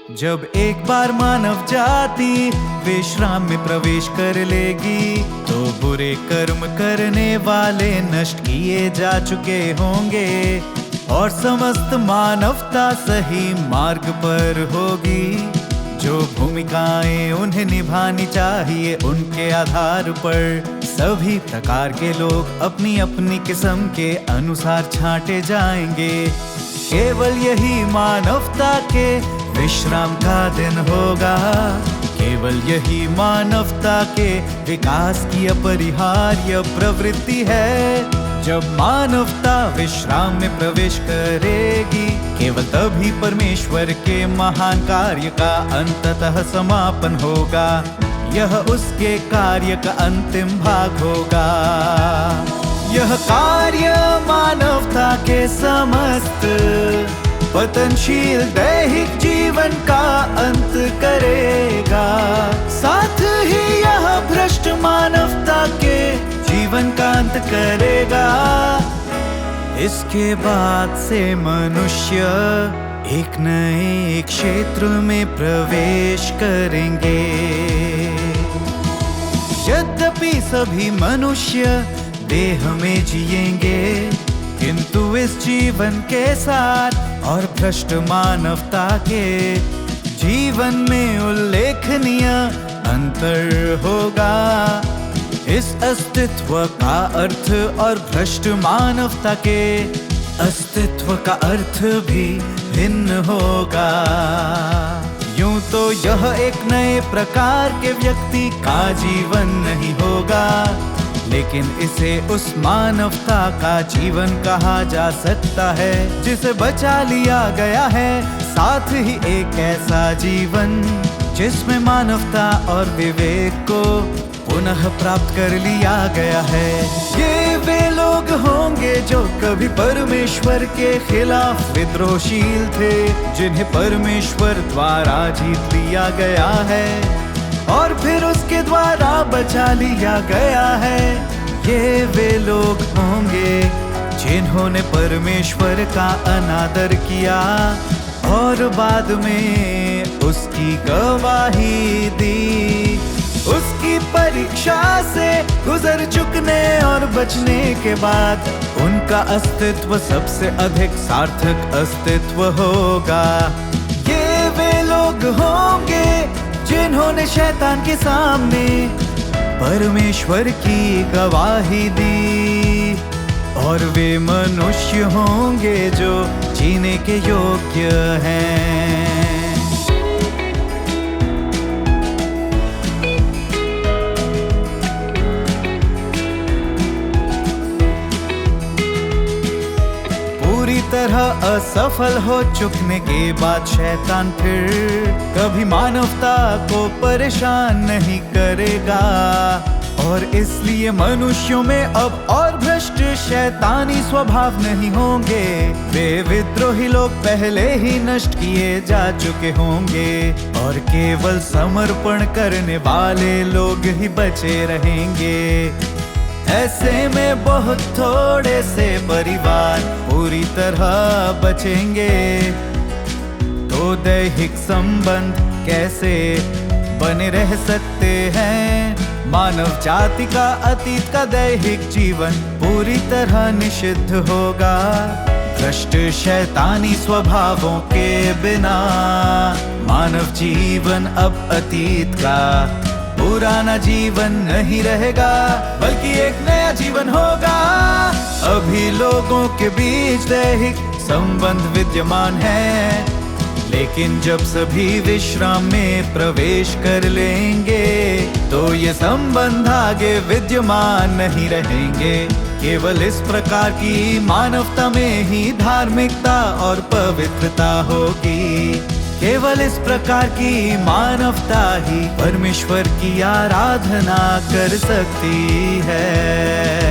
जब एक बार मानव जाति विश्राम में प्रवेश कर लेगी, तो बुरे कर्म करने वाले नष्ट किए जा चुके होंगे और समस्त मानवता सही मार्ग पर होगी। जो भूमिकाएं उन्हें निभानी चाहिए उनके आधार पर सभी प्रकार के लोग अपनी अपनी किस्म के अनुसार छांटे जाएंगे। केवल यही मानवता के विश्राम का दिन होगा, केवल यही मानवता के विकास की अपरिहार्य प्रवृत्ति है। जब मानवता विश्राम में प्रवेश करेगी, केवल तभी परमेश्वर के महान कार्य का अंततः समापन होगा। यह उसके कार्य का अंतिम भाग होगा। यह कार्य मानवता के समस्त पतनशील दैहिक जीवन का अंत करेगा, साथ ही यह भ्रष्ट मानवता के जीवन का अंत करेगा। इसके बाद से मनुष्य एक नए क्षेत्र में प्रवेश करेंगे। यद्यपि सभी मनुष्य देह में जिएंगे, किंतु इस जीवन के साथ और भ्रष्ट मानवता के जीवन में उल्लेखनीय अंतर होगा। इस अस्तित्व का अर्थ और भ्रष्ट मानवता के अस्तित्व का अर्थ भी भिन्न होगा। यूं तो यह एक नए प्रकार के व्यक्ति का जीवन नहीं होगा, लेकिन इसे उस मानवता का जीवन कहा जा सकता है जिसे बचा लिया गया है। साथ ही एक ऐसा जीवन जिसमें मानवता और विवेक को पुनः प्राप्त कर लिया गया है। ये वे लोग होंगे जो कभी परमेश्वर के खिलाफ विद्रोहशील थे, जिन्हें परमेश्वर द्वारा जीत लिया गया है और फिर उसके द्वारा बचा लिया गया है। ये वे लोग होंगे जिन्होंने परमेश्वर का अनादर किया और बाद में उसकी गवाही दी। उसकी परीक्षा से गुजर चुकने और बचने के बाद उनका अस्तित्व सबसे अधिक सार्थक अस्तित्व होगा। ये वे लोग होंगे जिन्होंने शैतान के सामने परमेश्वर की गवाही दी, और वे मनुष्य होंगे जो जीने के योग्य हैं। पूरी तरह असफल हो चुकने के बाद शैतान फिर कभी मानवता को परेशान नहीं करेगा, और इसलिए मनुष्यों में अब और भ्रष्ट शैतानी स्वभाव नहीं होंगे। वे विद्रोही लोग पहले ही नष्ट किए जा चुके होंगे और केवल समर्पण करने वाले लोग ही बचे रहेंगे। ऐसे में बहुत थोड़े से परिवार पूरी तरह बचेंगे। तो दैहिक संबंध कैसे बने रह सकते हैं? मानव जाति का अतीत का दैहिक जीवन पूरी तरह निषिद्ध होगा। भ्रष्ट शैतानी स्वभावों के बिना मानव जीवन अब अतीत का पुराना जीवन नहीं रहेगा, बल्कि एक नया जीवन होगा। अभी लोगों के बीच दैहिक संबंध विद्यमान है, लेकिन जब सभी विश्राम में प्रवेश कर लेंगे तो ये संबंध आगे विद्यमान नहीं रहेंगे। केवल इस प्रकार की मानवता में ही धार्मिकता और पवित्रता होगी। केवल इस प्रकार की मानवता ही परमेश्वर की आराधना कर सकती है।